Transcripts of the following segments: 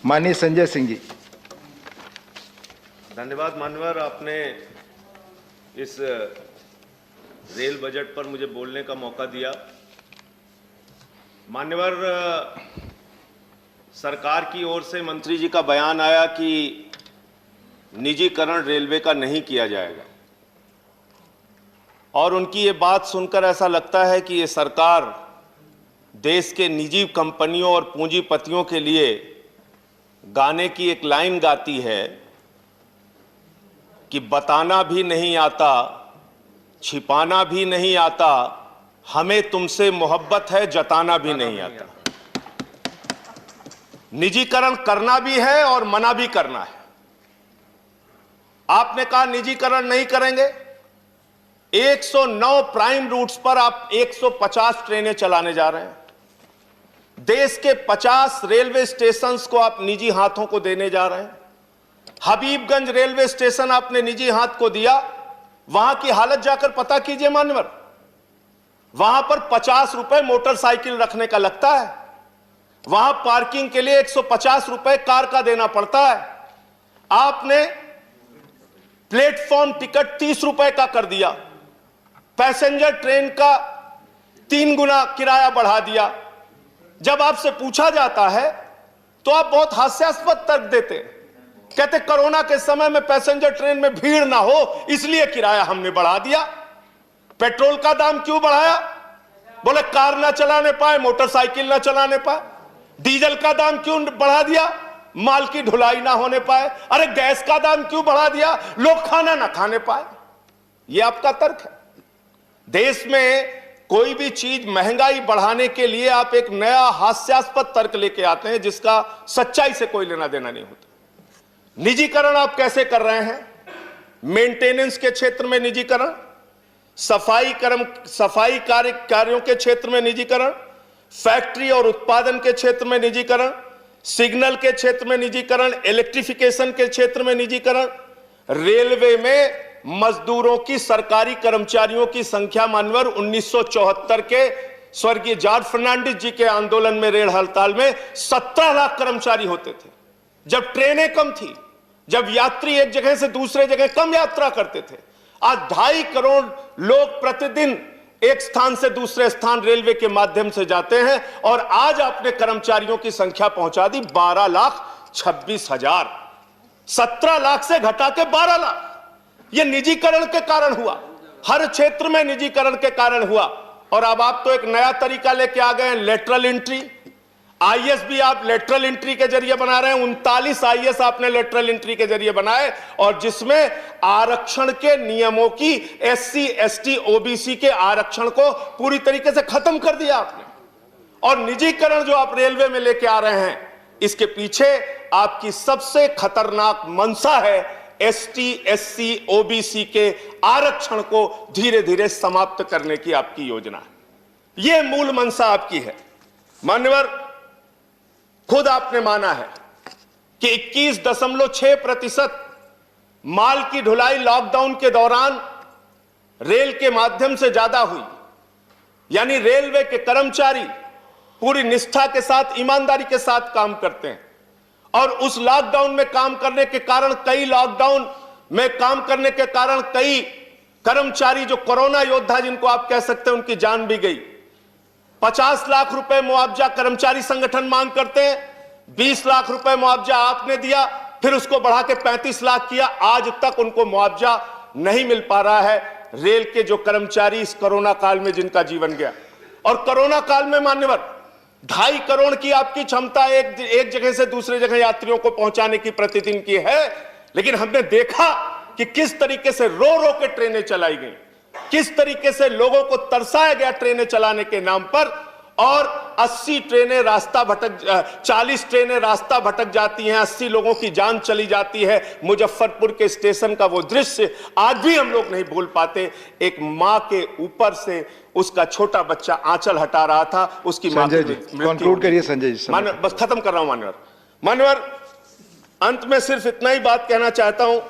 माननीय संजय सिंह जी। धन्यवाद मान्यवर, आपने इस रेल बजट पर मुझे बोलने का मौका दिया। मान्यवर, सरकार की ओर से मंत्री जी का बयान आया कि निजीकरण रेलवे का नहीं किया जाएगा, और उनकी ये बात सुनकर ऐसा लगता है कि ये सरकार देश के निजी कंपनियों और पूंजीपतियों के लिए गाने की एक लाइन गाती है कि बताना भी नहीं आता, छिपाना भी नहीं आता, हमें तुमसे मोहब्बत है, जताना भी नहीं आता। निजीकरण करना भी है और मना भी करना है। आपने कहा निजीकरण नहीं करेंगे। 109 प्राइम रूट्स पर आप 150 ट्रेनें चलाने जा रहे हैं। देश के 50 रेलवे स्टेशंस को आप निजी हाथों को देने जा रहे हैं। हबीबगंज रेलवे स्टेशन आपने निजी हाथ को दिया। वहां की हालत जाकर पता कीजिए मान्यवर, वहां पर 50 रुपए मोटरसाइकिल रखने का लगता है। वहां पार्किंग के लिए 150 रुपए कार का देना पड़ता है। आपने प्लेटफॉर्म टिकट 30 रुपए का कर दिया। पैसेंजर ट्रेन का 3 गुना किराया बढ़ा दिया। जब आपसे पूछा जाता है तो आप बहुत हास्यास्पद तर्क देते हैं। कहते कोरोना के समय में पैसेंजर ट्रेन में भीड़ ना हो इसलिए किराया हमने बढ़ा दिया। पेट्रोल का दाम क्यों बढ़ाया? बोले कार ना चलाने पाए, मोटरसाइकिल ना चलाने पाए। डीजल का दाम क्यों बढ़ा दिया? माल की ढुलाई ना होने पाए। अरे गैस का दाम क्यों बढ़ा दिया? लोग खाना ना खाने पाए। यह आपका तर्क है। देश में कोई भी चीज महंगाई बढ़ाने के लिए आप एक नया हास्यास्पद तर्क लेके आते हैं जिसका सच्चाई से कोई लेना देना नहीं होता। निजीकरण आप कैसे कर रहे हैं? मेंटेनेंस के क्षेत्र में निजीकरण, सफाई कार्यों के क्षेत्र में निजीकरण, फैक्ट्री और उत्पादन के क्षेत्र में निजीकरण, सिग्नल के क्षेत्र में निजीकरण, इलेक्ट्रिफिकेशन के क्षेत्र में निजीकरण। रेलवे में मजदूरों की, सरकारी कर्मचारियों की संख्या मानवर 1974 के स्वर्गीय जॉर्ज फर्नांडिस जी के आंदोलन में, रेल हड़ताल में 17 लाख कर्मचारी होते थे। जब ट्रेनें कम थी, जब यात्री एक जगह से दूसरे जगह कम यात्रा करते थे। आज 2.5 करोड़ लोग प्रतिदिन एक स्थान से दूसरे स्थान रेलवे के माध्यम से जाते हैं, और आज आपने कर्मचारियों की संख्या पहुंचा दी 12,26,000। 17 लाख से घटा के 12 लाख। यह निजीकरण के कारण हुआ, हर क्षेत्र में निजीकरण के कारण हुआ। और अब आप तो एक नया तरीका लेके आ गए हैं, लेटरल एंट्री। आईएएस भी आप लेटरल एंट्री के जरिए बना रहे हैं। 39 आईएएस आपने लेटरल एंट्री के जरिए बनाए, और जिसमें आरक्षण के नियमों की, एससी एसटी ओबीसी के आरक्षण को पूरी तरीके से खत्म कर दिया आपने। और निजीकरण जो आप रेलवे में लेके आ रहे हैं, इसके पीछे आपकी सबसे खतरनाक मंशा है एसटी एससी ओबीसी के आरक्षण को धीरे धीरे समाप्त करने की आपकी योजना है। यह मूल मंशा आपकी है। मान्यवर, खुद आपने माना है कि 21.6% माल की ढुलाई लॉकडाउन के दौरान रेल के माध्यम से ज्यादा हुई। यानी रेलवे के कर्मचारी पूरी निष्ठा के साथ, ईमानदारी के साथ काम करते हैं, और उस लॉकडाउन में काम करने के कारण, कई कर्मचारी जो कोरोना योद्धा जिनको आप कह सकते हैं, उनकी जान भी गई। 50 लाख रुपए मुआवजा कर्मचारी संगठन मांग करते हैं। 20 लाख रुपए मुआवजा आपने दिया, फिर उसको बढ़ा के 35 लाख किया। आज तक उनको मुआवजा नहीं मिल पा रहा है। रेल के जो कर्मचारी इस कोरोना काल में जिनका जीवन गया, और कोरोना काल में मान्यवर 2.5 करोड़ की आपकी क्षमता एक जगह से दूसरे जगह यात्रियों को पहुंचाने की प्रतिदिन की है। लेकिन हमने देखा कि किस तरीके से रो रो के ट्रेनें चलाई गई, किस तरीके से लोगों को तरसाया गया ट्रेनें चलाने के नाम पर। और 40 ट्रेनें रास्ता भटक जाती हैं, 80 लोगों की जान चली जाती है। मुजफ्फरपुर के स्टेशन का वो दृश्य आज भी हम लोग नहीं भूल पाते। एक मां के ऊपर से उसका छोटा बच्चा आंचल हटा रहा था, उसकी मां की कंक्लूड करिए संजय जी। बस खत्म कर रहा हूं मान्यवर। अंत में सिर्फ इतना ही बात कहना चाहता हूं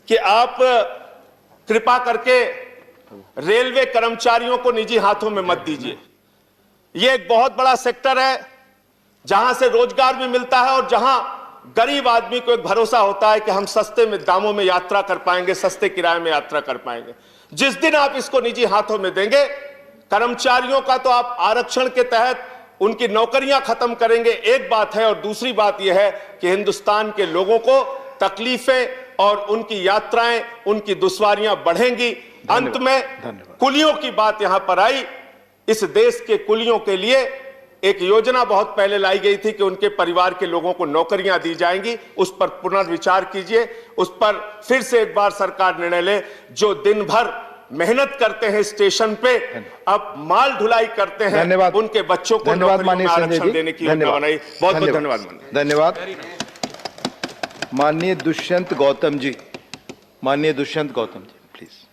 कि आप कृपा करके रेलवे कर्मचारियों को निजी हाथों में मत दीजिए। यह एक बहुत बड़ा सेक्टर है जहां से रोजगार भी मिलता है और जहां गरीब आदमी को एक भरोसा होता है कि हम सस्ते में दामों में यात्रा कर पाएंगे, सस्ते किराए में यात्रा कर पाएंगे। जिस दिन आप इसको निजी हाथों में देंगे, कर्मचारियों का तो आप आरक्षण के तहत उनकी नौकरियां खत्म करेंगे, एक बात है, और दूसरी बात यह है कि हिंदुस्तान के लोगों को तकलीफें और उनकी यात्राएं, उनकी दुश्वारियां बढ़ेंगी। अंत में कुलियों की बात यहां पर आई। इस देश के कुलियों के लिए एक योजना बहुत पहले लाई गई थी कि उनके परिवार के लोगों को नौकरियां दी जाएंगी। उस पर पुनर्विचार कीजिए, उस पर फिर से एक बार सरकार निर्णय ले। जो दिन भर मेहनत करते हैं स्टेशन पे, अब माल ढुलाई करते हैं, धन्यवाद। उनके बच्चों को धन्यवाद नौकरियों में माननीय संजय आरक्षण जी। देने की योजना बनाई। बहुत बहुत धन्यवाद। धन्यवाद। माननीय दुष्यंत गौतम जी, माननीय दुष्यंत गौतम जी, प्लीज।